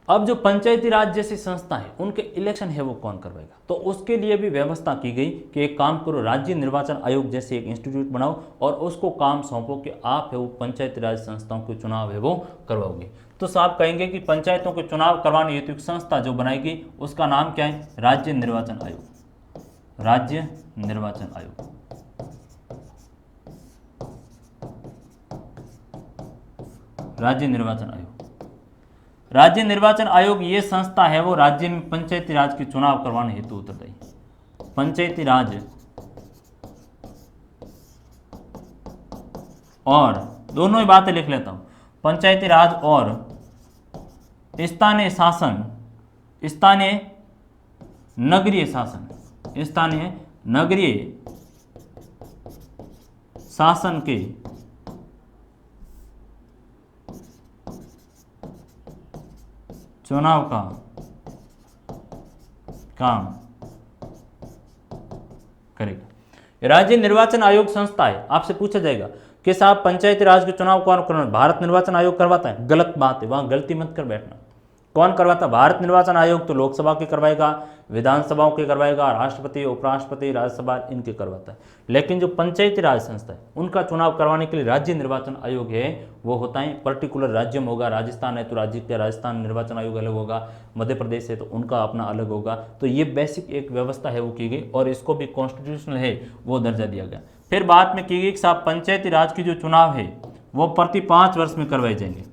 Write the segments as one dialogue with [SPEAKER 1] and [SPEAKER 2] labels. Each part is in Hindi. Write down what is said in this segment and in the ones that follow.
[SPEAKER 1] अब जो पंचायती राज जैसी संस्था है उनके इलेक्शन है वो कौन करवाएगा, तो उसके लिए भी व्यवस्था की गई कि एक काम करो, राज्य निर्वाचन आयोग जैसे एक इंस्टीट्यूट बनाओ और उसको काम सौंपो कि आप है वो पंचायती राज संस्थाओं के चुनाव है वो करवाओगे। तो साहब कहेंगे कि पंचायतों के चुनाव करवाने हेतु एक संस्था जो बनाएगी उसका नाम क्या है, राज्य निर्वाचन आयोग। राज्य निर्वाचन आयोग। राज्य निर्वाचन आयोग। राज्य निर्वाचन आयोग ये संस्था है वो राज्य में पंचायती राज के चुनाव करवाने हेतु उत्तरदायी। पंचायती राज और दोनों ही बातें लिख लेता हूं, पंचायती राज और स्थानीय शासन, स्थानीय नगरीय शासन, स्थानीय नगरीय शासन के चुनाव का काम करेगा। राज्य निर्वाचन आयोग संस्था है। आपसे पूछा जाएगा कि साहब पंचायती राज के चुनाव कौन करवाना, भारत निर्वाचन आयोग करवाता है, गलत बात है, वहां गलती मत कर बैठना। कौन करवाता है? भारत निर्वाचन आयोग तो लोकसभा के करवाएगा, विधानसभाओं के करवाएगा, राष्ट्रपति, उपराष्ट्रपति, राज्यसभा इनके करवाता है। लेकिन जो पंचायती राज संस्था है उनका चुनाव करवाने के लिए राज्य निर्वाचन आयोग है वो होता है पर्टिकुलर राज्य में होगा। राजस्थान है तो राज्य का राजस्थान निर्वाचन आयोग अलग होगा, मध्य प्रदेश है तो उनका अपना अलग होगा। तो ये बेसिक एक व्यवस्था है वो की गई और इसको भी कॉन्स्टिट्यूशनल है वो दर्जा दिया गया। फिर बाद में की गई कि साहब पंचायती राज की जो चुनाव है वो प्रति 5 वर्ष में करवाए जाएंगे।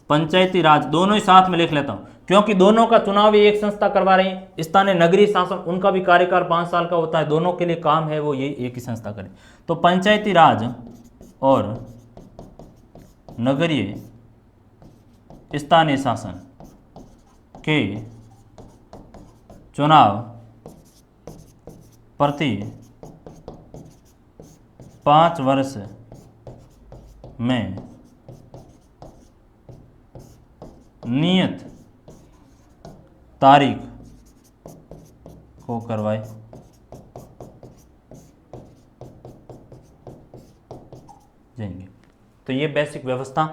[SPEAKER 1] पंचायती राज दोनों ही साथ में लिख लेता हूं क्योंकि दोनों का चुनाव भी एक संस्था करवा रही है। स्थानीय नगरीय शासन उनका भी कार्यकाल 5 साल का होता है, दोनों के लिए काम है वो ये एक ही संस्था करे। तो पंचायती राज और नगरीय स्थानीय शासन के चुनाव प्रति 5 वर्ष में नियत तारीख को करवाए जाएंगे। तो ये बेसिक व्यवस्था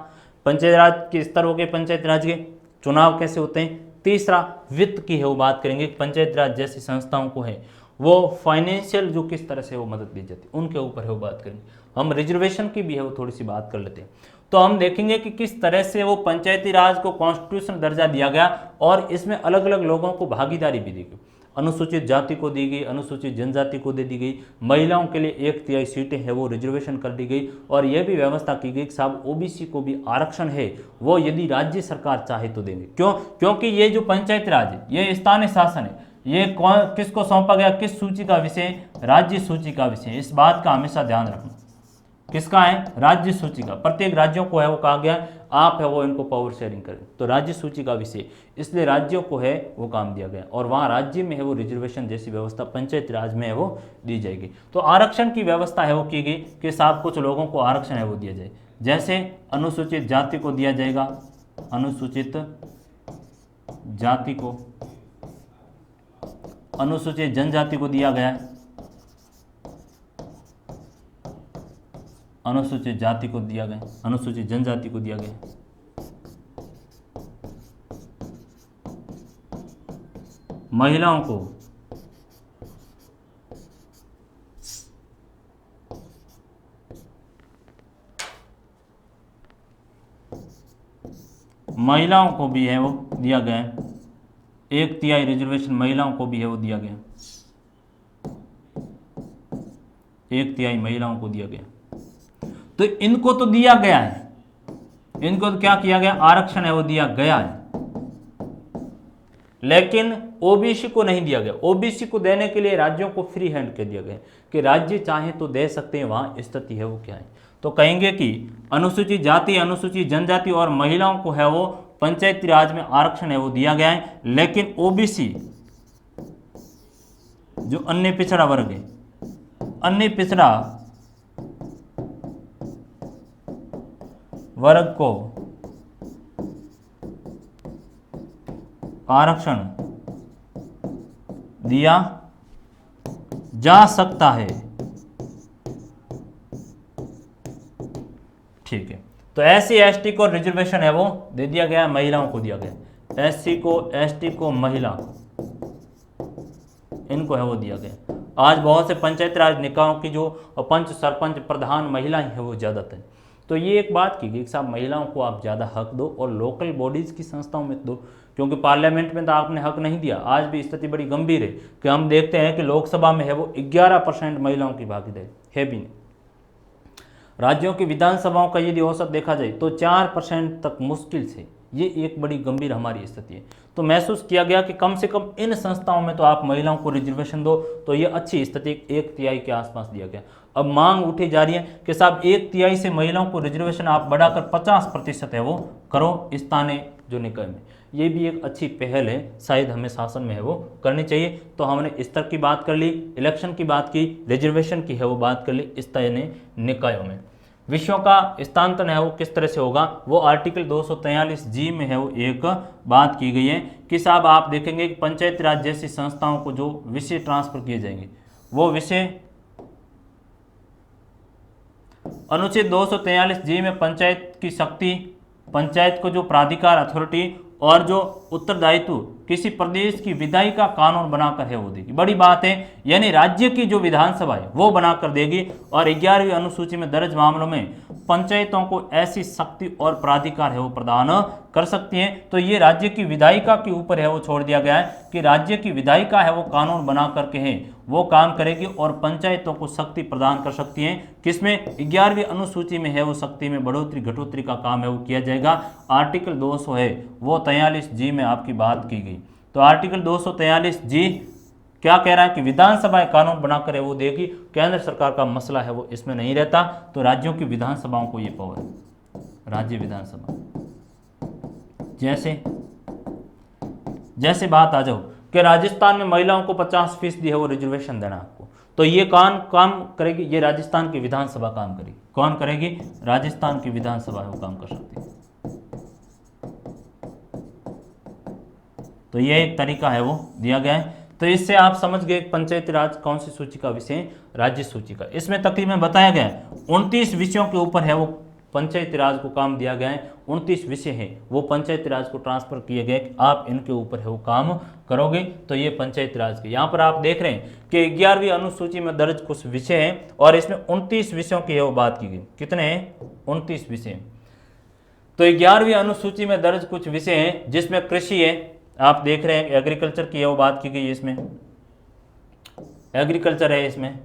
[SPEAKER 1] पंचायत राज के स्तर हो गए, पंचायत राज के चुनाव कैसे होते हैं। तीसरा वित्त की है वो बात करेंगे, पंचायत राज जैसी संस्थाओं को है वो फाइनेंशियल जो किस तरह से वो मदद दी जाती है उनके ऊपर है वो बात करेंगे। हम रिजर्वेशन की भी है वो थोड़ी सी बात कर लेते हैं। तो हम देखेंगे कि किस तरह से वो पंचायती राज को कॉन्स्टिट्यूशनल दर्जा दिया गया और इसमें अलग अलग लोगों को भागीदारी भी दी गई। अनुसूचित जाति को दी गई, अनुसूचित जनजाति को दे दी गई, महिलाओं के लिए 1/3 सीटें हैं वो रिजर्वेशन कर दी गई और यह भी व्यवस्था की गई कि साहब ओबीसी को भी आरक्षण है वो यदि राज्य सरकार चाहे तो देंगे। क्यों? क्योंकि ये जो पंचायत राज है ये स्थानीय शासन है, ये किसको सौंपा गया, किस सूची का विषय, राज्य सूची का विषय। इस बात का हमेशा ध्यान रखना, किसका है, राज्य सूची का। प्रत्येक राज्यों को है वो कहा गया आप है वो इनको पावर शेयरिंग करें, तो राज्य सूची का विषय, इसलिए राज्यों को है वो काम दिया गया और वहाँ राज्य में है वो रिजर्वेशन जैसी व्यवस्था पंचायत राज में है वो दी जाएगी। तो आरक्षण की व्यवस्था है वो की गई कि साहब कुछ लोगों को आरक्षण है वो दिया जाए, जैसे अनुसूचित जाति को दिया जाएगा, अनुसूचित जाति को, अनुसूचित जनजाति को दिया गया, अनुसूचित जाति को दिया गया, अनुसूचित जनजाति को दिया गया। महिलाओं को भी है वो दिया गया है, 1/3 रिजर्वेशन महिलाओं को भी है वो दिया गया, 1/3 महिलाओं को दिया गया। तो इनको तो दिया गया है, इनको तो क्या किया गया, आरक्षण है वो दिया गया है, लेकिन ओबीसी को नहीं दिया गया। ओबीसी को देने के लिए राज्यों को फ्री हैंड के दिया गया कि राज्य चाहे तो दे सकते हैं, वहां स्थिति है वो क्या है। तो कहेंगे कि अनुसूचित जाति, अनुसूचित जनजाति और महिलाओं को है वो पंचायती राज में आरक्षण है वो दिया गया है, लेकिन ओबीसी जो अन्य पिछड़ा वर्ग है, अन्य पिछड़ा वर्ग को आरक्षण दिया जा सकता है। ठीक है, तो SC ST को रिजर्वेशन है वो दे दिया गया, महिलाओं को दिया गया, SC को ST को महिला इनको है वो दिया गया। आज बहुत से पंचायत राज निकायों की जो पंच सरपंच प्रधान महिलाएं हैं वो ज़्यादातर। तो ये एक बात की गई कि साहब महिलाओं को आप ज़्यादा हक दो और लोकल बॉडीज़ की संस्थाओं में दो, क्योंकि पार्लियामेंट में तो आपने हक नहीं दिया। आज भी स्थिति बड़ी गंभीर है कि हम देखते हैं कि लोकसभा में है वो 11% महिलाओं की भागीदारी है भी नहीं। राज्यों की विधानसभाओं का यदि औसत देखा जाए तो 4% तक मुश्किल से, ये एक बड़ी गंभीर हमारी स्थिति है। तो महसूस किया गया कि कम से कम इन संस्थाओं में तो आप महिलाओं को रिजर्वेशन दो, तो ये अच्छी स्थिति 1/3 के आसपास दिया गया। अब मांग उठी जा रही है कि साहब 1/3 से महिलाओं को रिजर्वेशन आप बढ़ाकर 50% है वो करो स्थानीय जो निकाय में। ये भी एक अच्छी पहल है, शायद हमें शासन में है वो करनी चाहिए। तो हमने स्तर की बात कर ली, इलेक्शन की बात की, रिजर्वेशन की है वो बात कर ली स्थानीय निकायों में। विषयों का स्थानांतरण है वो किस तरह से होगा, वो आर्टिकल 243G में है वो एक बात की गई है कि साहब आप देखेंगे कि पंचायत राज जैसी संस्थाओं को जो विषय ट्रांसफर किए जाएंगे वो विषय अनुच्छेद 243G में पंचायत की शक्ति, पंचायत को जो प्राधिकार अथॉरिटी और जो उत्तरदायित्व किसी प्रदेश की विधायी का कानून बनाकर है वो देगी। बड़ी बात है, यानी राज्य की जो विधानसभा है वो बनाकर देगी और 11वीं अनुसूची में दर्ज मामलों में पंचायतों को ऐसी शक्ति और प्राधिकार है वो प्रदान कर सकती हैं। तो ये राज्य की विधायिका के ऊपर है वो छोड़ दिया गया है कि राज्य की विधायिका है वो कानून बना करके है वो काम करेगी और पंचायतों को शक्ति प्रदान कर सकती हैं। किसमें, 11वीं अनुसूची में है वो शक्ति में बढ़ोतरी घटोतरी का काम है वो किया जाएगा। आर्टिकल 200 है वो 43G में आपकी बात की गई। तो आर्टिकल 243G क्या कह रहा है कि विधानसभा कानून बनाकर है वो देगी, केंद्र सरकार का मसला है वो इसमें नहीं रहता। तो राज्यों की विधानसभाओं को ये पावर है, राज्य विधानसभा। जैसे बात आ जाओ कि राजस्थान में महिलाओं को 50% है वो रिजर्वेशन देना आपको, तो ये काम करेगी, ये राजस्थान की विधानसभा काम करेगी। कौन करेगी, राजस्थान की विधानसभा है वो काम कर सकती है। तो ये एक तरीका है वो दिया गया है। तो इससे आप समझ गए पंचायती राज कौन सी सूची का विषय, राज्य सूची का। इसमें तकरीबन बताया गया है 29 विषयों के ऊपर है वो पंचायती राज को काम दिया गया है। 29 विषय हैं वो पंचायती राज को ट्रांसफर किए गए कि आप इनके ऊपर है वो काम करोगे। तो ये पंचायती राज के, यहाँ पर आप देख रहे हैं कि 11वीं अनुसूची में दर्ज कुछ विषय हैं और इसमें 29 विषयों की है वो बात की गई। कितने हैं, 29 विषय। तो 11वीं अनुसूची में दर्ज कुछ विषय हैं जिसमें कृषि है, आप देख रहे हैं एग्रीकल्चर की है वो बात की गई है, इसमें एग्रीकल्चर है, इसमें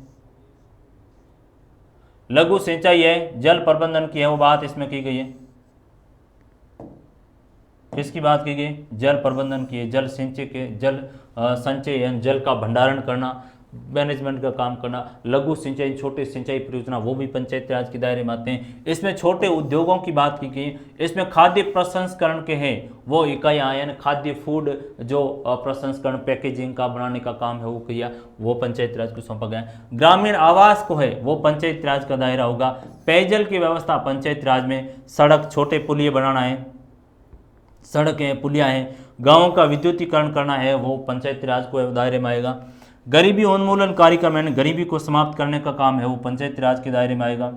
[SPEAKER 1] लघु सिंचाई है, जल प्रबंधन की है वो बात इसमें की गई है। किसकी बात की गई, जल प्रबंधन की है, जल सिंचाई के, जल संचय यानी जल का भंडारण करना, मैनेजमेंट का काम करना। लघु सिंचाई, छोटे सिंचाई परियोजना वो भी पंचायती राज के दायरे में आते हैं। इसमें छोटे उद्योगों की बात की गई। इसमें खाद्य प्रसंस्करण के हैं वो इकाइयाँ, यानी खाद्य फूड जो प्रसंस्करण पैकेजिंग का बनाने का काम है वो किया, वो पंचायती राज को सौंपा गया। ग्रामीण आवास को है वो पंचायती राज का दायरा होगा। पेयजल की व्यवस्था पंचायती राज में, सड़क, छोटे पुलिये बनाना है, सड़कें पुलियाँ हैं, गाँवों का विद्युतीकरण करना है वो पंचायती राज को दायरे में आएगा। गरीबी उन्मूलन कार्यक्रम यानी गरीबी को समाप्त करने का काम है वो पंचायती राज के दायरे में आएगा।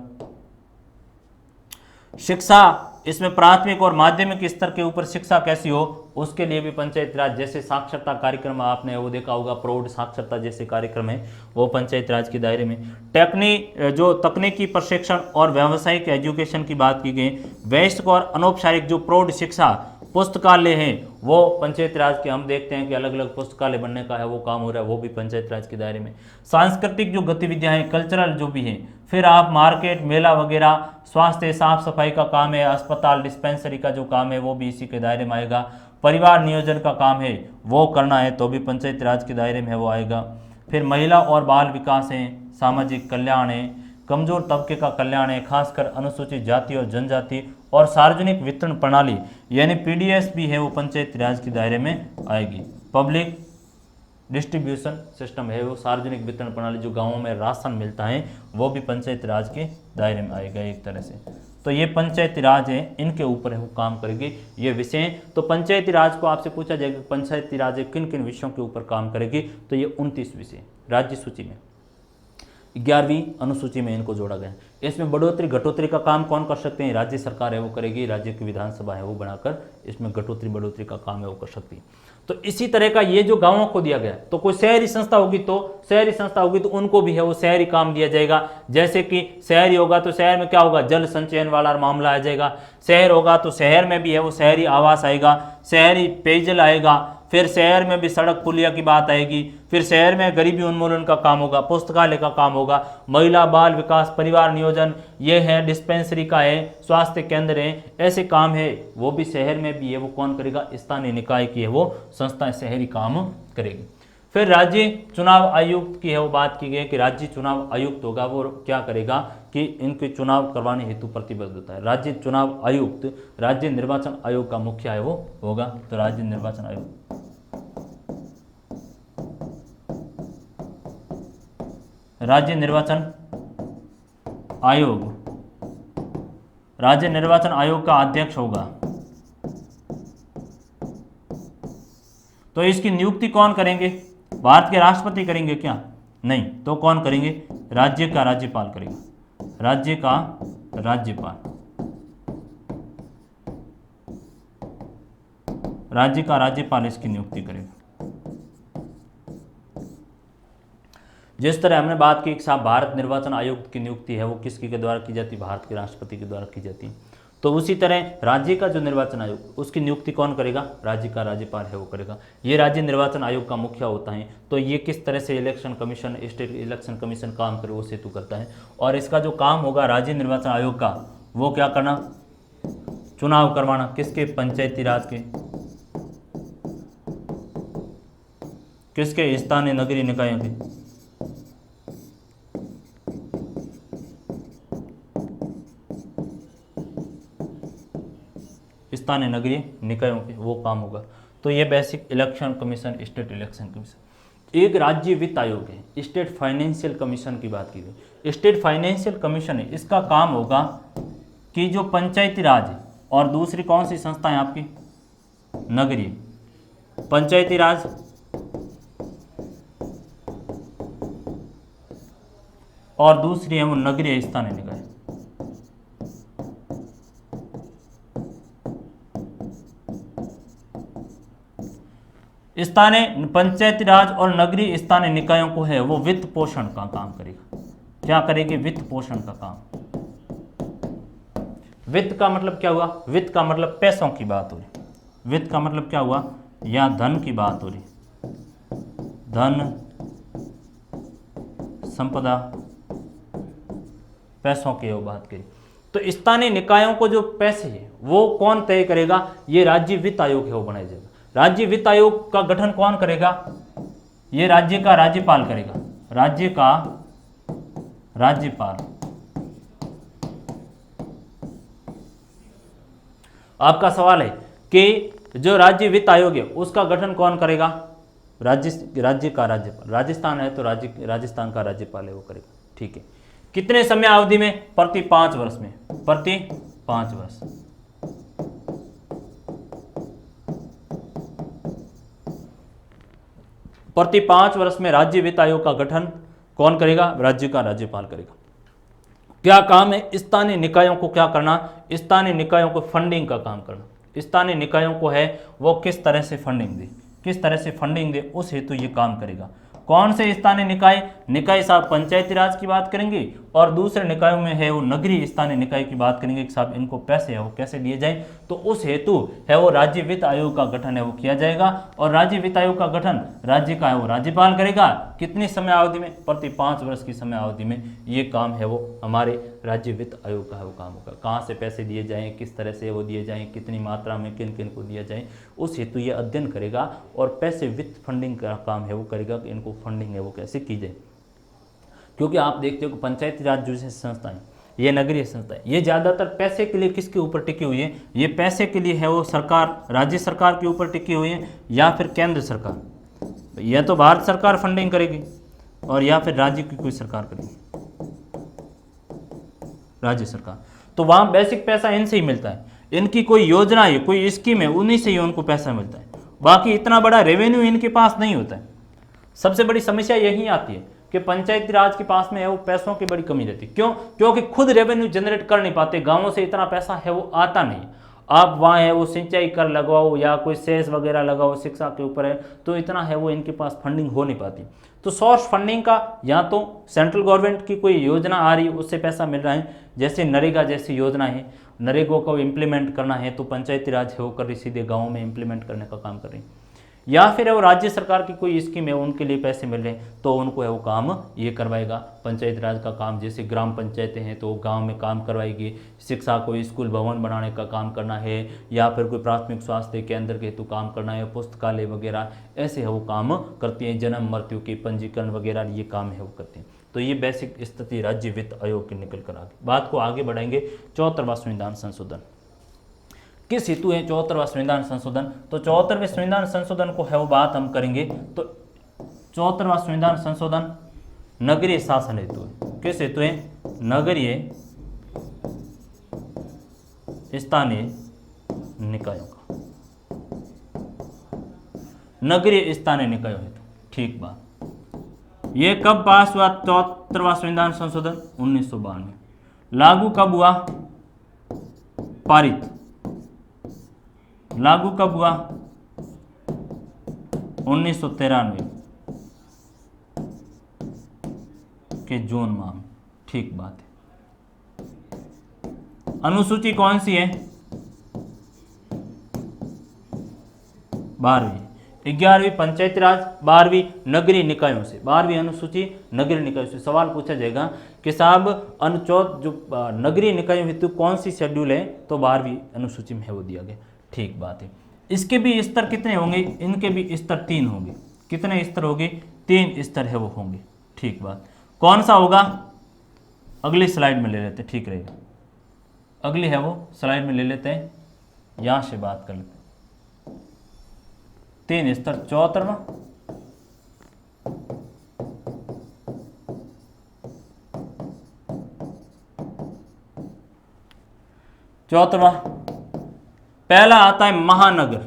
[SPEAKER 1] शिक्षा, इसमें प्राथमिक और माध्यमिक स्तर के ऊपर शिक्षा कैसी हो उसके लिए भी पंचायती राज, जैसे साक्षरता कार्यक्रम आपने वो देखा होगा, प्रौढ़ साक्षरता जैसे कार्यक्रम है वो पंचायती राज के दायरे में। जो तकनीकी प्रशिक्षण और व्यावसायिक एजुकेशन की बात की गई। वैश्विक और अनौपचारिक जो प्रौढ़ शिक्षा पुस्तकालय हैं वो पंचायती राज के, हम देखते हैं कि अलग अलग पुस्तकालय बनने का है वो काम हो रहा है, वो भी पंचायती राज के दायरे में। सांस्कृतिक जो गतिविधियां हैं, कल्चरल जो भी हैं, फिर आप मार्केट, मेला वगैरह, स्वास्थ्य साफ सफाई का काम है, अस्पताल डिस्पेंसरी का जो काम है वो भी इसी के दायरे में आएगा। परिवार नियोजन का काम है वो करना है तो भी पंचायती राज के दायरे में वो आएगा। फिर महिला और बाल विकास है, सामाजिक कल्याण है, कमजोर तबके का कल्याण है, खासकर अनुसूचित जाति और जनजाति, और सार्वजनिक वितरण प्रणाली यानी पीडीएस भी है वो पंचायती राज के दायरे में आएगी। पब्लिक डिस्ट्रीब्यूशन सिस्टम है वो सार्वजनिक वितरण प्रणाली, जो गांवों में राशन मिलता है वो भी पंचायती राज के दायरे में आएगा एक तरह से। तो ये पंचायती राज है, इनके ऊपर है वो काम करेगी ये विषय। तो पंचायती राज को आपसे पूछा जाएगा पंचायती राज किन किन विषयों के ऊपर काम करेगी, तो ये 29 विषय राज्य सूची में। 11वीं अनुसूची में इनको जोड़ा गया है। इसमें बढ़ोतरी घटोतरी का काम कौन कर सकते हैं? राज्य सरकार है वो करेगी, राज्य की विधानसभा है वो बनाकर इसमें घटोतरी बढ़ोतरी का काम है वो कर सकती है। तो इसी तरह का ये जो गांवों को दिया गया, तो कोई शहरी संस्था होगी तो उनको भी है वो शहरी काम दिया जाएगा। जैसे कि शहरी होगा तो शहर में क्या होगा, जल संचयन वाला मामला आ जाएगा। शहर होगा तो शहर में भी है वो शहरी आवास आएगा, शहरी पेयजल आएगा, फिर शहर में भी सड़क पुलिया की बात आएगी, फिर शहर में गरीबी उन्मूलन का काम होगा, पुस्तकालय का काम होगा, महिला बाल विकास परिवार नियोजन ये है, डिस्पेंसरी का है, स्वास्थ्य केंद्र है, ऐसे काम है वो भी शहर में भी है वो कौन करेगा, स्थानीय निकाय की है वो संस्था शहरी काम करेगी। फिर राज्य चुनाव आयुक्त की है वो बात की गई कि राज्य चुनाव आयुक्त होगा वो क्या करेगा कि इनके चुनाव करवाने हेतु प्रतिबद्ध होता है। राज्य चुनाव आयुक्त राज्य निर्वाचन आयोग का मुख्य है वो होगा। तो राज्य निर्वाचन आयोग, राज्य निर्वाचन आयोग, राज्य निर्वाचन आयोग का अध्यक्ष होगा। तो इसकी नियुक्ति कौन करेंगे? भारत के राष्ट्रपति करेंगे क्या? नहीं, तो कौन करेंगे? राज्य का राज्यपाल करेगा, राज्य का राज्यपाल, राज्य का राज्यपाल इसकी नियुक्ति करेगा। जिस तरह हमने बात की कि साहब भारत निर्वाचन आयोग की नियुक्ति है वो किसके के द्वारा की जाती है? भारत के राष्ट्रपति के द्वारा की जाती है। तो उसी तरह राज्य का जो निर्वाचन आयोग उसकी नियुक्ति कौन करेगा? राज्य का राज्यपाल है वो करेगा। ये राज्य निर्वाचन आयोग का मुखिया होता है। तो ये किस तरह से election commission, state election commission काम करे वो हेतु करता है। और इसका जो काम होगा राज्य निर्वाचन आयोग का वो क्या करना? चुनाव करवाना। किसके? पंचायती राज के, किसके? स्थानीय नगरीय निकायों के। स्थानीय नगरीय निकायों के वो काम होगा। तो ये basic election commission, state election commission. एक राज्य वित्त आयोग है, स्टेट फाइनेंशियल कमीशन की बात की गई। स्टेट फाइनेंशियल कमीशन है, इसका काम होगा कि जो पंचायती राज है और दूसरी कौन सी संस्था है आपकी? नगरीय, पंचायती राज और दूसरी है वो नगरीय स्थानीय निकाय। स्थानीय पंचायती राज और नगरीय स्थानीय निकायों को है वो वित्त पोषण का काम करेगा। क्या करेगी? वित्त पोषण का काम। वित्त का मतलब क्या हुआ? वित्त का मतलब पैसों की बात हो रही। वित्त का मतलब क्या हुआ? या धन की बात हो रही, धन संपदा, पैसों की वो बात करी। तो स्थानीय निकायों को जो पैसे है वो कौन तय करेगा? ये राज्य वित्त आयोग है वो बनाया जाएगा। राज्य वित्त आयोग का गठन कौन करेगा? ये राज्य का राज्यपाल करेगा, राज्य का राज्यपाल। आपका सवाल है कि जो राज्य वित्त आयोग है उसका गठन कौन करेगा? राज्य का राज्यपाल। राजस्थान है तो राजस्थान का राज्यपाल है वो करेगा। ठीक है। कितने समय अवधि में? प्रति 5 वर्ष में, प्रति 5 वर्ष। प्रति 5 वर्ष में राज्य वित्त आयोग का गठन कौन करेगा? राज्य का राज्यपाल करेगा। क्या काम है? स्थानीय निकायों को क्या करना? स्थानीय निकायों को फंडिंग का काम करना। स्थानीय निकायों को है वो किस तरह से फंडिंग दे, किस तरह से फंडिंग दे उस हेतु ये काम करेगा। कौन से स्थानीय निकाय? निकाय साहब पंचायती राज की बात करेंगे और दूसरे निकायों में है वो नगरीय स्थानीय निकाय की बात करेंगे कि साहब इनको पैसे है वो कैसे दिए जाए। तो उस हेतु है वो राज्य वित्त आयोग का गठन है वो किया जाएगा। और राज्य वित्त आयोग का गठन राज्य का है वो राज्यपाल करेगा। कितनी समय अवधि में? प्रति 5 वर्ष की समय अवधि में ये काम है वो हमारे राज्य वित्त आयोग का है वो काम होगा। कहाँ से पैसे दिए जाएँ, किस तरह से वो दिए जाएँ, कितनी मात्रा में किन किन को दिया जाए उस हेतु ये अध्ययन करेगा। और पैसे वित्त फंडिंग का काम है वो करेगा कि इनको फंडिंग है वो कैसे की जाए। क्योंकि आप देखते हो कि पंचायती राज जैसी संस्थाएं, ये नगरीय संस्थाएं, ये ज़्यादातर पैसे के लिए किसके ऊपर टिकी हुई है? ये पैसे के लिए है वो सरकार, राज्य सरकार के ऊपर टिकी हुई है या फिर केंद्र सरकार। या तो भारत सरकार फंडिंग करेगी और या फिर राज्य की कोई सरकार करेगी, राज्य सरकार। तो वहाँ बेसिक पैसा इनसे ही मिलता है। इनकी कोई योजना है, कोई स्कीम है, उन्हीं से ही उनको पैसा मिलता है। बाकी इतना बड़ा रेवेन्यू इनके पास नहीं होता है। सबसे बड़ी समस्या यही आती है कि पंचायती राज के पास में है वो पैसों की बड़ी कमी रहती है। क्यों? क्योंकि खुद रेवेन्यू जनरेट कर नहीं पाते, गांवों से इतना पैसा है वो आता नहीं। आप वहाँ है वो सिंचाई कर लगवाओ या कोई सेस वगैरह लगाओ, शिक्षा के ऊपर है, तो इतना है वो इनके पास फंडिंग हो नहीं पाती। तो सोर्स फंडिंग का या तो सेंट्रल गवर्नमेंट की कोई योजना आ रही है उससे पैसा मिल रहा है, जैसे नरेगा जैसी योजना है, नरेगा को इम्प्लीमेंट करना है तो पंचायती राज है वो कर रही, सीधे गाँव में इम्प्लीमेंट करने का काम कर रही। या फिर है वो राज्य सरकार की कोई स्कीम है उनके लिए पैसे मिल रहे हैं तो उनको है वो काम ये करवाएगा। पंचायत राज का काम जैसे ग्राम पंचायतें हैं तो गांव में काम करवाएगी, शिक्षा को स्कूल भवन बनाने का काम करना है, या फिर कोई प्राथमिक स्वास्थ्य केंद्र के हेतु काम करना है, पुस्तकालय वगैरह ऐसे है वो काम करती हैं, जन्म मृत्यु के पंजीकरण वगैरह ये काम है वो करती हैं। तो ये बेसिक स्थिति राज्य वित्त आयोग की निकल कर आगे। बात को आगे बढ़ाएंगे 74वां संविधान संशोधन किस हेतु है 74वां संविधान संशोधन। तो 74वें संविधान संशोधन को है वो बात हम करेंगे तो 74वां संविधान संशोधन नगरीय शासन हेतु है। किस हेतु है? नगरीय स्थानीय निकायों का, नगरीय स्थानीय निकायों हेतु। ठीक बात। ये कब पास हुआ 74वां संविधान संशोधन? 1992। लागू कब हुआ? पारित लागू कब हुआ? 1993 के जून माह में। ठीक बात है। अनुसूची कौन सी है? 12वीं। 11वीं पंचायती राज, 12वीं नगरीय निकायों से, 12वीं अनुसूची नगरीय निकायों से। सवाल पूछा जाएगा कि साहब अनुच्छेद जो नगरीय निकायों हेतु कौन सी शेड्यूल है, तो 12वीं अनुसूची में है वो दिया गया। ठीक बात है। इसके भी स्तर कितने होंगे? इनके भी स्तर 3 होंगे। कितने स्तर होंगे? 3 स्तर है वो होंगे। ठीक बात। कौन सा होगा? अगली स्लाइड में ले लेते हैं, ठीक रहेगा। अगली है वो स्लाइड में ले लेते हैं, यहां से बात कर लेते हैं। 3 स्तर 74वां, 74वां। पहला आता है महानगर,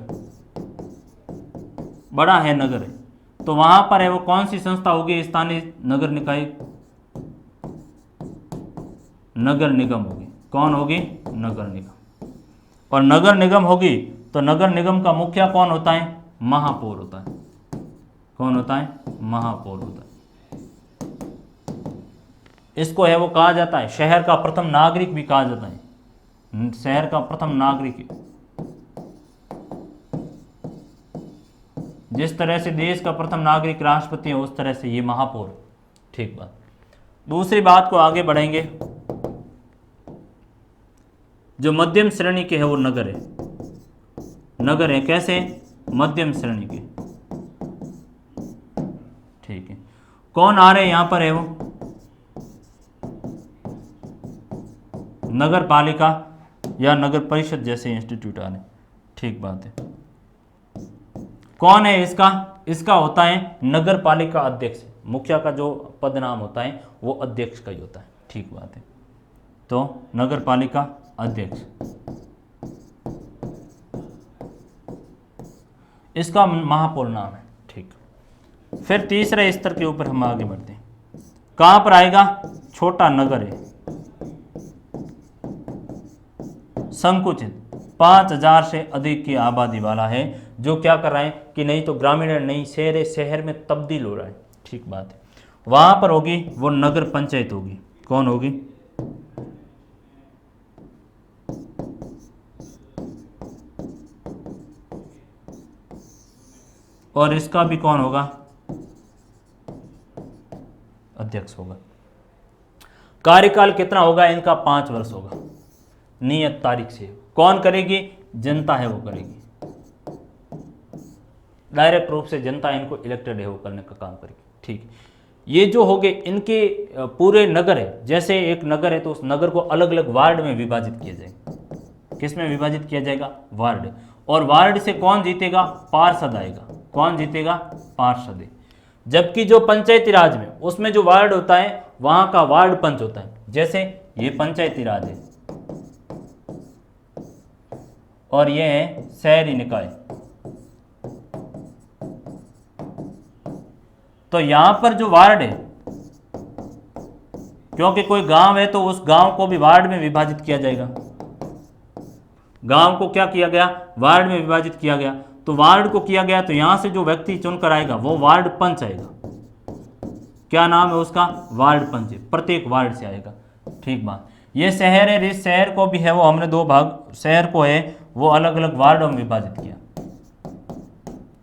[SPEAKER 1] बड़ा है नगर है, तो वहां पर है वो कौन सी संस्था होगी? स्थानीय नगर निकाय, नगर निगम होगी। कौन होगी? नगर निगम। और नगर निगम होगी तो नगर निगम का मुखिया कौन होता है? महापौर होता है। कौन होता है? महापौर होता है। इसको है वो कहा जाता है शहर का प्रथम नागरिक भी कहा जाता है। शहर का प्रथम नागरिक, जिस तरह से देश का प्रथम नागरिक राष्ट्रपति है उस तरह से ये महापौर। ठीक बात। दूसरी बात को आगे बढ़ेंगे, जो मध्यम श्रेणी के है वो नगर है। नगर है कैसे? मध्यम श्रेणी के। ठीक है। कौन आ रहे हैं यहां पर है वो? नगर पालिका या नगर परिषद जैसे इंस्टीट्यूट आ रहे हैं। ठीक बात है। कौन है इसका? इसका होता है नगर पालिका अध्यक्ष। मुखिया का जो पद नाम होता है वो अध्यक्ष का ही होता है। ठीक बात है। तो नगर पालिका अध्यक्ष, इसका महापौर नाम है। ठीक। फिर तीसरे स्तर के ऊपर हम आगे बढ़ते हैं। कहां पर आएगा? छोटा नगर है, संकुचित, 5000 से अधिक की आबादी वाला है, जो क्या कर रहा है कि नहीं तो ग्रामीण नहीं शहर में तब्दील हो रहा है। ठीक बात है। वहां पर होगी वो नगर पंचायत होगी। कौन होगी? और इसका भी कौन होगा? अध्यक्ष होगा। कार्यकाल कितना होगा इनका? 5 वर्ष होगा। नियत तारीख से कौन करेगी? जनता है वो करेगी। डायरेक्ट रूप से जनता इनको इलेक्टेड है वो करने का काम करेगी। ठीक। ये जो हो गए इनके पूरे नगर है, जैसे एक नगर है तो उस नगर को अलग अलग वार्ड में विभाजित किया जाएगा। किस में विभाजित किया जाएगा? वार्ड। और वार्ड से कौन जीतेगा? पार्षद आएगा। कौन जीतेगा? पार्षद है। जबकि जो पंचायती राज में उसमें जो वार्ड होता है वहां का वार्ड पंच होता है। जैसे ये पंचायती राज है और ये है शहरी निकाय, तो यहां पर जो वार्ड है क्योंकि कोई गांव है तो उस गांव को भी वार्ड में विभाजित किया जाएगा। गांव को क्या किया गया, वार्ड में विभाजित किया गया। तो वार्ड को किया गया तो यहां से जो व्यक्ति चुनकर आएगा वो वार्ड पंच आएगा। क्या नाम है उसका, वार्ड पंच, प्रत्येक वार्ड से आएगा। ठीक बात। ये शहर है, इस शहर को भी है वो हमने दो भाग, शहर को है वो अलग अलग वार्डों में विभाजित किया।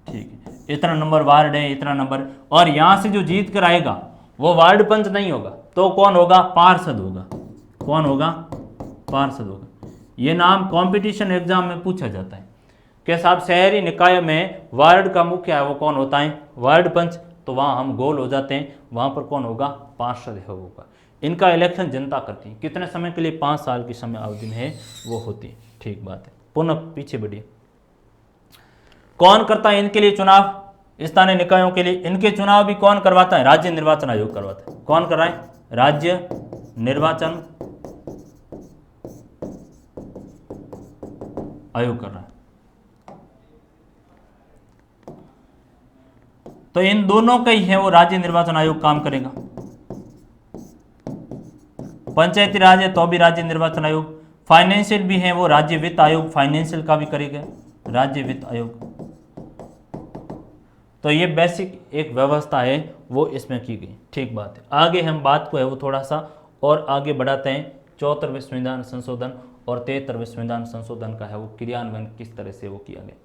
[SPEAKER 1] ठीक है, इतना नंबर वार्ड है, इतना नंबर। और यहां से जो जीत कर आएगा वो वार्ड पंच नहीं होगा, तो कौन होगा, पार्षद होगा। कौन होगा, पार्षद होगा। ये नाम कंपटीशन एग्जाम में पूछा जाता है कि साहब शहरी निकाय में वार्ड का मुखिया है वो कौन होता है, वार्ड पंच। तो वहां हम गोल हो जाते हैं, वहां पर कौन होगा, पार्षद है होगा। इनका इलेक्शन जनता करती है, कितने समय के लिए, 5 साल की समय अवधि में है वो होती है। ठीक बात है, पुनः पीछे बढ़िए। कौन करता है इनके लिए चुनाव, स्थानीय निकायों के लिए? इनके चुनाव भी कौन करवाता है, राज्य निर्वाचन आयोग करवाता है। कौन कर रहा है, राज्य निर्वाचन आयोग कर रहा है। तो इन दोनों का ही है वो राज्य निर्वाचन आयोग काम करेगा। पंचायती राज है तो भी राज्य निर्वाचन आयोग, फाइनेंशियल भी है वो राज्य वित्त आयोग, फाइनेंशियल का भी करेगा राज्य वित्त आयोग। तो ये बेसिक एक व्यवस्था है वो इसमें की गई। ठीक बात है, आगे हम बात को है वो थोड़ा सा और आगे बढ़ाते हैं। 74वें संविधान संशोधन और 73वें संविधान संशोधन का है वो क्रियान्वयन किस तरह से वो किया गया।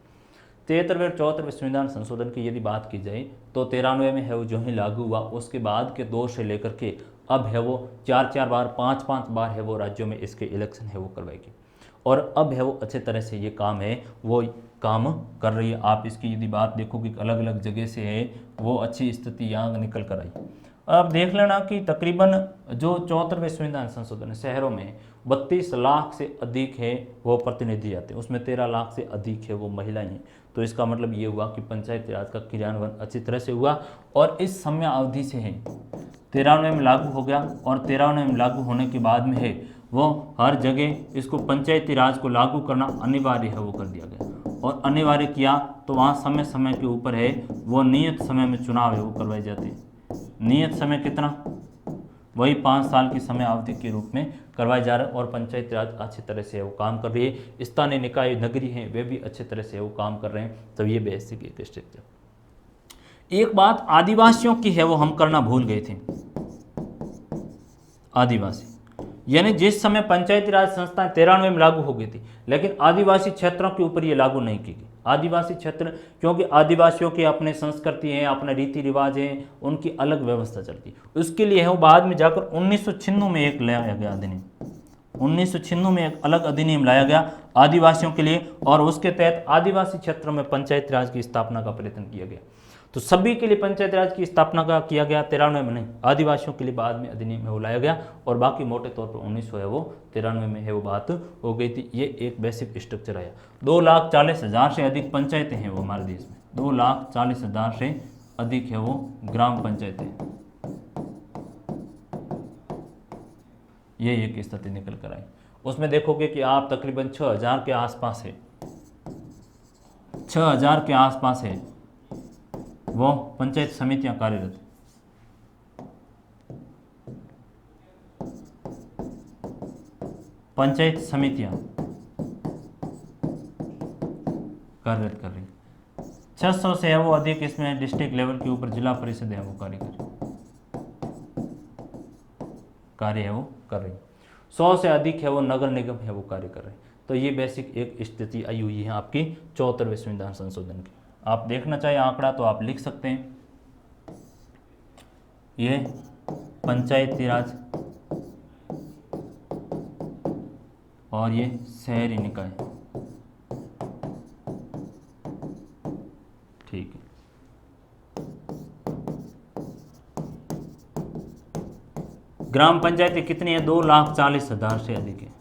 [SPEAKER 1] 73वें और 74वें संविधान संशोधन की यदि बात की जाए तो 93 में है वो जो ही लागू हुआ, उसके बाद के दौर से लेकर के अब है वो 4-4 बार 5-5 बार है वो राज्यों में इसके इलेक्शन है वो करवाएगी। और अब है वो अच्छे तरह से ये काम है वो काम कर रही है। आप इसकी यदि बात देखोगे अलग अलग जगह से है वो अच्छी स्थिति यहाँ निकल कर आई। अब देख लेना कि तकरीबन जो 74वें संविधान संशोधन शहरों में 32 लाख से अधिक है वो प्रतिनिधि आते हैं, उसमें 13 लाख से अधिक है वो महिलाएं हैं। तो इसका मतलब ये हुआ कि पंचायती राज का क्रियान्वयन अच्छी तरह से हुआ और इस समय अवधि से है 93 में लागू हो गया। और 93 में लागू होने के बाद में है वो हर जगह इसको पंचायती राज को लागू करना अनिवार्य है वो कर दिया गया। और अनिवार्य किया तो वहाँ समय समय के ऊपर है वो नियत समय में चुनाव है वो करवाई जाती है। नियत समय कितना, वही 5 साल की समय अवधि के रूप में करवाया जा रहा है। और पंचायती राज अच्छी तरह से वो काम कर रही है, स्थानीय निकाय नगरीय हैं वे भी अच्छे तरह से वो काम कर रहे हैं। तो ये बेसिक एक स्ट्रक्चर। एक बात आदिवासियों की है वो हम करना भूल गए थे। आदिवासी यानी जिस समय पंचायती राज संस्थाएं 93 में लागू हो गई थी, लेकिन आदिवासी क्षेत्रों के ऊपर ये लागू नहीं की गई। आदिवासी क्षेत्र, क्योंकि आदिवासियों की अपने संस्कृति है, अपने रीति रिवाज हैं, उनकी अलग व्यवस्था चलती है। उसके लिए है वो बाद में जाकर 1996 में एक लाया गया अधिनियम, 1996 में एक अलग अधिनियम लाया गया आदिवासियों के लिए। और उसके तहत आदिवासी क्षेत्रों में पंचायती राज की स्थापना का प्रयत्न किया गया। तो सभी के लिए पंचायत राज की स्थापना का किया गया 93 में नहीं, आदिवासियों के लिए बाद में अधिनियम में वो लाया गया। और बाकी मोटे तौर पर 1900 है वो 93 में है वो बात हो गई थी। ये एक बेसिक स्ट्रक्चर आया। 2,40,000 से अधिक पंचायतें हैं वो हमारे देश में, 2,40,000 से अधिक है वो ग्राम पंचायतें। ये एक स्थिति निकल कर आई। उसमें देखोगे कि आप तकरीबन 6,000 के आसपास है, 6,000 के आसपास है वो पंचायत समितियां कार्यरत। पंचायत समितियां कार्यरत कर रही। 600 से है वो अधिक इसमें डिस्ट्रिक्ट लेवल के ऊपर जिला परिषद है वो कार्य है वो कर रही। 100 से अधिक है वो नगर निगम है वो कार्य कर रहे। तो ये बेसिक एक स्थिति आई हुई है आपकी 74वें संविधान संशोधन की। आप देखना चाहे आंकड़ा तो आप लिख सकते हैं। ये पंचायती राज और ये शहरी निकाय, ठीक है। ग्राम पंचायतें कितनी है, 2,40,000 से अधिक है।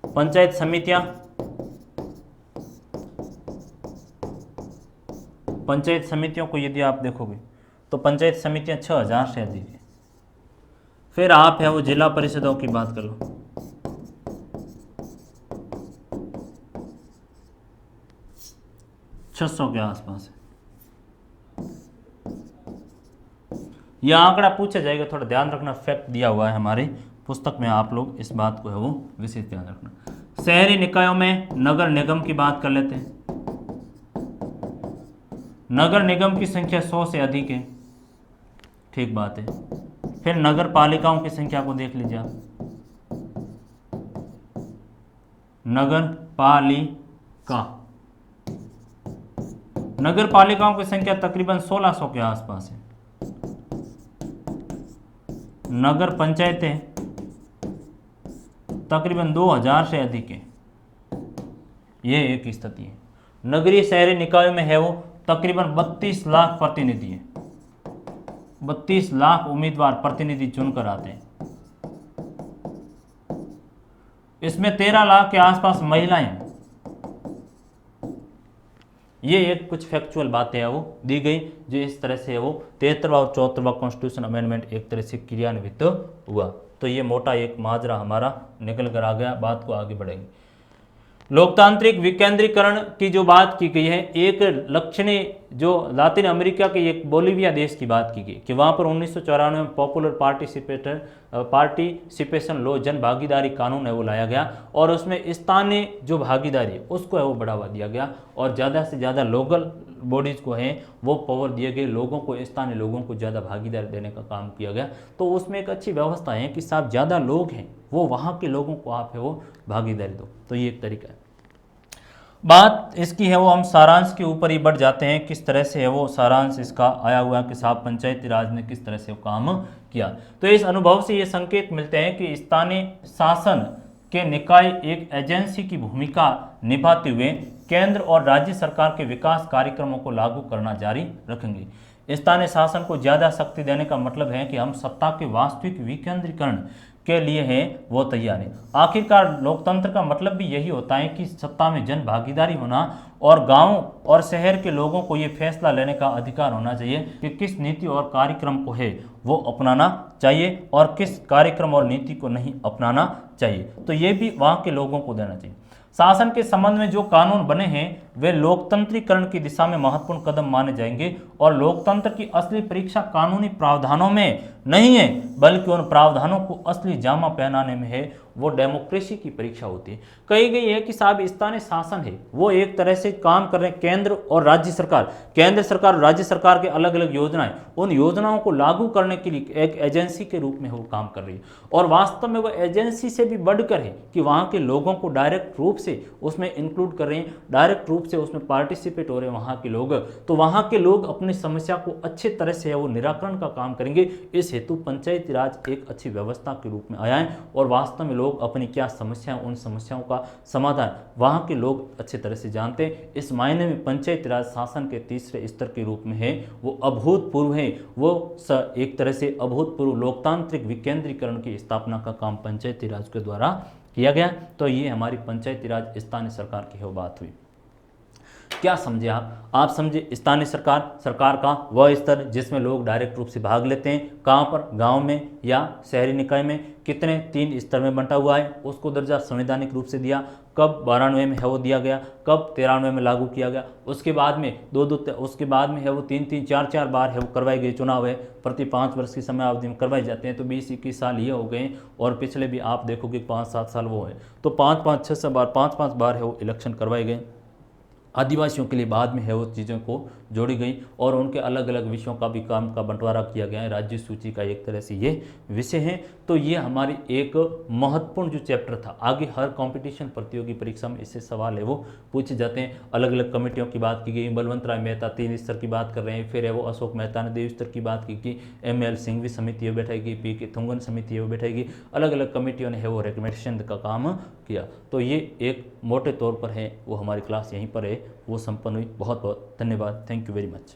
[SPEAKER 1] पंचायत समितियां, पंचायत समितियों को यदि आप देखोगे तो पंचायत समितियां 6,000 से अधिक है। फिर आप है वो जिला परिषदों की बात कर लो, 600 के आसपास है। यह आंकड़ा पूछा जाएगा, थोड़ा ध्यान रखना, फैक्ट दिया हुआ है हमारी पुस्तक में, आप लोग इस बात को है वो विशेष ध्यान रखना। शहरी निकायों में नगर निगम की बात कर लेते हैं। नगर निगम की संख्या 100 से अधिक है, ठीक बात है। फिर नगर पालिकाओं की संख्या को देख लीजिए आप, नगर पालिका, नगर पालिकाओं की संख्या तकरीबन 1600 के आसपास है। नगर पंचायतें तकरीबन 2000 से अधिक है, यह एक स्थिति है। नगरीय शहरी निकायों में है वो तकरीबन 32 लाख प्रतिनिधि है, 32 लाख उम्मीदवार प्रतिनिधि चुनकर आते हैं। इसमें 13 लाख के आसपास महिलाएं हैं। ये एक कुछ फैक्चुअल बातें हैं वो दी गई, जो इस तरह से है वो 73वां और 74वां कॉन्स्टिट्यूशन अमेंडमेंट एक तरह से क्रियान्वित हुआ। तो ये मोटा एक माजरा हमारा निकल कर आ गया, बात को आगे बढ़ेंगे। लोकतांत्रिक विकेंद्रीकरण की जो बात की गई है, एक लक्षणीय जो लातिन अमेरिका के एक बोलीविया देश की बात की गई कि वहाँ पर 1994 में पॉपुलर पार्टिसिपेशन लॉ, जन भागीदारी कानून है वो लाया गया, और उसमें स्थानीय जो भागीदारी है उसको है वो बढ़ावा दिया गया, और ज़्यादा से ज़्यादा लोकल बॉडीज को है वो पावर दिए गए, लोगों को, स्थानीय लोगों को ज़्यादा भागीदारी देने का काम किया गया। तो उसमें एक अच्छी व्यवस्था है कि साहब ज़्यादा लोग हैं वो वहाँ के लोगों को आप है वो भागीदारी दो, तो ये एक तरीका है। बात इसकी है वो हम सारांश के ऊपर ही बढ़ जाते हैं, किस तरह से है वो सारांश इसका आया हुआ कि साहब पंचायती राज ने किस तरह से वो काम किया। तो इस अनुभव से ये संकेत मिलते हैं कि स्थानीय शासन के निकाय एक एजेंसी की भूमिका निभाते हुए केंद्र और राज्य सरकार के विकास कार्यक्रमों को लागू करना जारी रखेंगे। स्थानीय शासन को ज़्यादा शक्ति देने का मतलब है कि हम सत्ता के वास्तविक विकेंद्रीकरण के लिए है वो तैयार है। आखिरकार लोकतंत्र का मतलब भी यही होता है कि सत्ता में जन भागीदारी होना, और गांव और शहर के लोगों को ये फैसला लेने का अधिकार होना चाहिए कि किस नीति और कार्यक्रम को है वो अपनाना चाहिए और किस कार्यक्रम और नीति को नहीं अपनाना चाहिए। तो ये भी वहाँ के लोगों को देना चाहिए। शासन के संबंध में जो कानून बने हैं वे लोकतंत्रीकरण की दिशा में महत्वपूर्ण कदम माने जाएंगे, और लोकतंत्र की असली परीक्षा कानूनी प्रावधानों में नहीं है बल्कि उन प्रावधानों को असली जामा पहनाने में है, वो डेमोक्रेसी की परीक्षा होती है। कही गई है कि साहब स्थानीय शासन है वो एक तरह से काम कर रहे हैं केंद्र और राज्य सरकार, केंद्र सरकार और राज्य सरकार के अलग अलग योजनाएं, उन योजनाओं को लागू करने के लिए एक एजेंसी के रूप में वो काम कर रही है, और वास्तव में वो एजेंसी से भी बढ़कर है कि वहाँ के लोगों को डायरेक्ट रूप से उसमें इंक्लूड कर रहे हैं, डायरेक्ट रूप से उसमें पार्टिसिपेट हो रहे हैं वहाँ के लोग। तो वहाँ के लोग अपनी समस्या को अच्छे तरह से वो निराकरण का काम करेंगे। इस हेतु पंचायती राज एक अच्छी व्यवस्था के रूप में आया है, और वास्तव में लोग अपनी क्या समस्या है उन समस्याओं का समाधान वहाँ के लोग अच्छे तरह से जानते हैं। इस मायने में पंचायती राज शासन के तीसरे स्तर के रूप में है वो अभूतपूर्व है, वो एक तरह से अभूतपूर्व लोकतांत्रिक विकेंद्रीकरण की स्थापना का काम पंचायती राज के द्वारा किया गया। तो ये हमारी पंचायती राज स्थानीय सरकार की है बात हुई। क्या समझे आप समझे स्थानीय सरकार का वह स्तर जिसमें लोग डायरेक्ट रूप से भाग लेते हैं, कहाँ पर, गांव में या शहरी निकाय में, कितने 3 स्तर में बंटा हुआ है, उसको दर्जा संवैधानिक रूप से दिया, कब 92 में है वो दिया गया, कब 93 में लागू किया गया, उसके बाद में उसके बाद में है वो 3-3 4-4 बार है वो करवाए गए चुनाव है, प्रति 5 वर्ष की समय अवधि में करवाए जाते हैं। तो 20-21 साल ये हो गए, और पिछले भी आप देखोगे 5-7 साल वो है, तो 5-5 बार 5-5 बार है वो इलेक्शन करवाए गए। आदिवासियों के लिए बाद में है वो चीज़ों को जोड़ी गई, और उनके अलग अलग विषयों का भी काम का बंटवारा किया गया है, राज्य सूची का एक तरह से ये विषय है। तो ये हमारी एक महत्वपूर्ण जो चैप्टर था, आगे हर कंपटीशन प्रतियोगी परीक्षा में इससे सवाल है वो पूछे जाते हैं। अलग अलग कमेटियों की बात की गई, बलवंत राय मेहता 3 स्तर की बात कर रहे हैं, फिर है वो अशोक मेहता ने 2 स्तर की बात की कि ML सिंघवी समिति है बैठाएगी, PK थुंगन समिति है वो बैठाएगी, अलग अलग कमेटियों ने है वो रिकमेंडेशन का काम किया। तो ये एक मोटे तौर पर है वो हमारी क्लास यहीं पर है वो संपन्न हुई। बहुत बहुत धन्यवाद, थैंक यू वेरी मच।